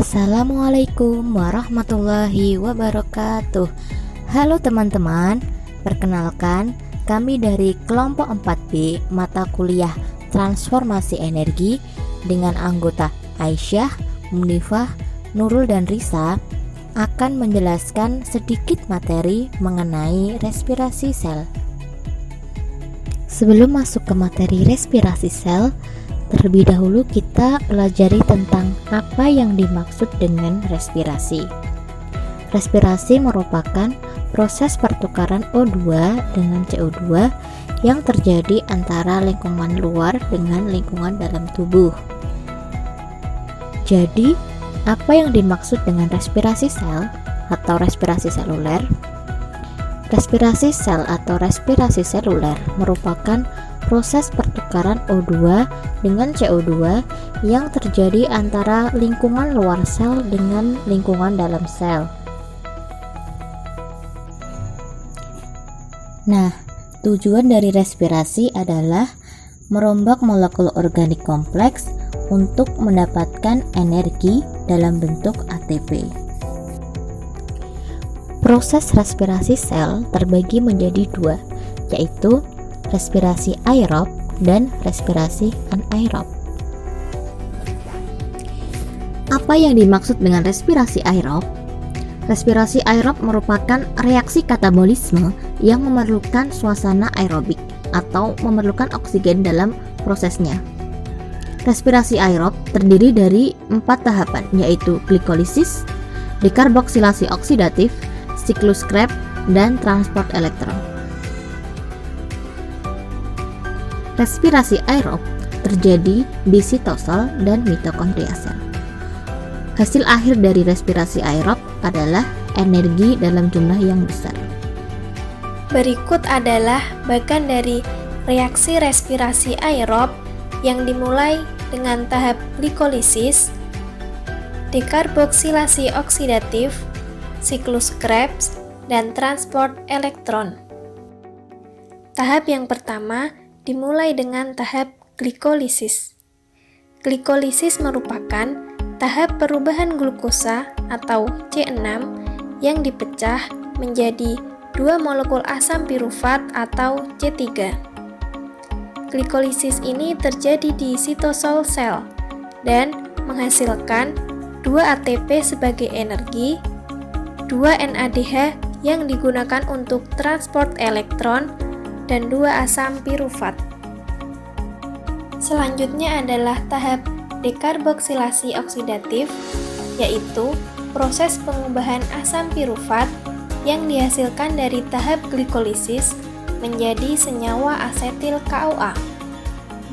Assalamualaikum warahmatullahi wabarakatuh. Halo teman-teman, perkenalkan kami dari kelompok 4B mata kuliah Transformasi Energi dengan anggota Aisyah, Munifah, Nurul dan Risa akan menjelaskan sedikit materi mengenai respirasi sel. Sebelum masuk ke materi respirasi sel, terlebih dahulu kita pelajari tentang apa yang dimaksud dengan respirasi. Respirasi merupakan proses pertukaran O2 dengan CO2 yang terjadi antara lingkungan luar dengan lingkungan dalam tubuh. Jadi, apa yang dimaksud dengan respirasi sel atau respirasi seluler? Respirasi sel atau respirasi seluler merupakan proses pertukaran O2 dengan CO2 yang terjadi antara lingkungan luar sel dengan lingkungan dalam sel. Nah, tujuan dari respirasi adalah merombak molekul organik kompleks untuk mendapatkan energi dalam bentuk ATP. Proses respirasi sel terbagi menjadi dua, yaitu respirasi aerob dan respirasi anaerob. Apa yang dimaksud dengan respirasi aerob? Respirasi aerob merupakan reaksi katabolisme yang memerlukan suasana aerobik atau memerlukan oksigen dalam prosesnya. Respirasi aerob terdiri dari 4 tahapan, yaitu glikolisis, dekarboksilasi oksidatif, siklus Krebs, dan transport elektron. Respirasi aerob terjadi di sitosol dan mitokondria sel. Hasil akhir dari respirasi aerob adalah energi dalam jumlah yang besar. Berikut adalah bagian dari reaksi respirasi aerob yang dimulai dengan tahap glikolisis, dekarboksilasi oksidatif, siklus Krebs, dan transport elektron. Tahap yang pertama dimulai dengan tahap glikolisis. Glikolisis merupakan tahap perubahan glukosa atau C6 yang dipecah menjadi 2 molekul asam pirufat atau C3. Glikolisis ini terjadi di sitosol sel dan menghasilkan 2 ATP sebagai energi, 2 NADH yang digunakan untuk transport elektron, dan 2 asam pirufat. Selanjutnya adalah tahap dekarboksilasi oksidatif, yaitu proses pengubahan asam pirufat yang dihasilkan dari tahap glikolisis menjadi senyawa asetil CoA,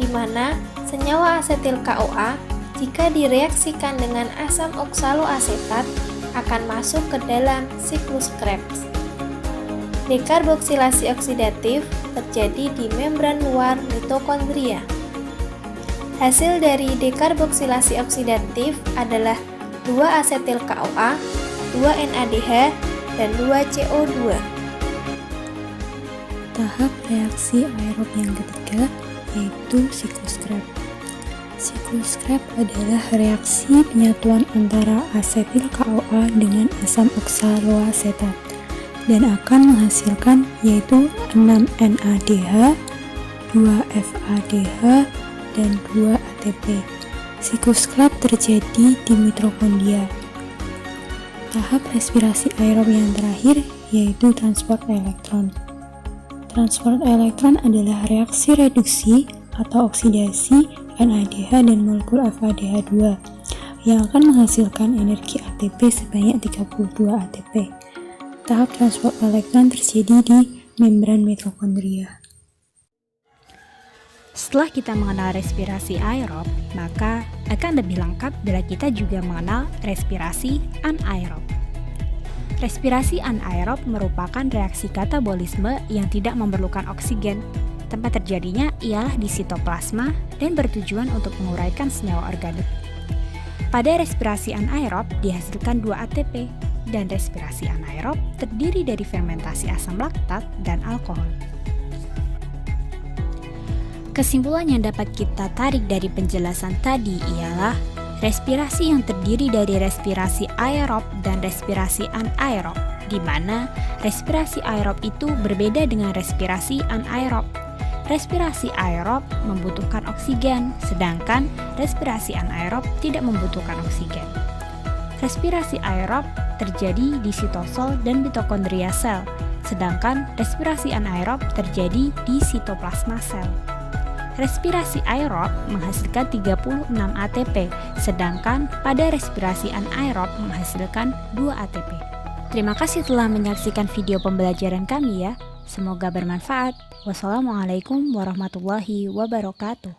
di mana senyawa asetil CoA jika direaksikan dengan asam oksaloasetat akan masuk ke dalam siklus Krebs. Dekarboksilasi oksidatif terjadi di membran luar mitokondria. Hasil dari dekarboksilasi oksidatif adalah 2 asetil CoA, 2 NADH, dan 2 CO2. Tahap reaksi aerob yang ketiga yaitu siklus Krebs. Siklus Krebs adalah reaksi penyatuan antara asetil CoA dengan asam oksaloasetat dan akan menghasilkan yaitu 6 NADH, 2 FADH, dan 2 ATP. Siklus Krebs terjadi di mitokondria. Tahap respirasi aerob yang terakhir yaitu transport elektron. Transport elektron adalah reaksi reduksi atau oksidasi NADH dan molekul FADH2 yang akan menghasilkan energi ATP sebanyak 32 ATP. Tahap transport elektron terjadi di membran mitokondria. Setelah kita mengenal respirasi aerob, maka akan lebih lengkap bila kita juga mengenal respirasi anaerob. Respirasi anaerob merupakan reaksi katabolisme yang tidak memerlukan oksigen. Tempat terjadinya ialah di sitoplasma dan bertujuan untuk menguraikan senyawa organik. Pada respirasi anaerob dihasilkan 2 ATP, dan respirasi anaerob terdiri dari fermentasi asam laktat dan alkohol. Kesimpulan yang dapat kita tarik dari penjelasan tadi ialah respirasi yang terdiri dari respirasi aerob dan respirasi anaerob, di mana respirasi aerob itu berbeda dengan respirasi anaerob. Respirasi aerob membutuhkan oksigen, sedangkan respirasi anaerob tidak membutuhkan oksigen. Respirasi aerob terjadi di sitosol dan mitokondria sel, sedangkan respirasi anaerob terjadi di sitoplasma sel. Respirasi aerob menghasilkan 36 ATP, sedangkan pada respirasi anaerob menghasilkan 2 ATP. Terima kasih telah menyaksikan video pembelajaran kami ya. Semoga bermanfaat. Wassalamualaikum warahmatullahi wabarakatuh.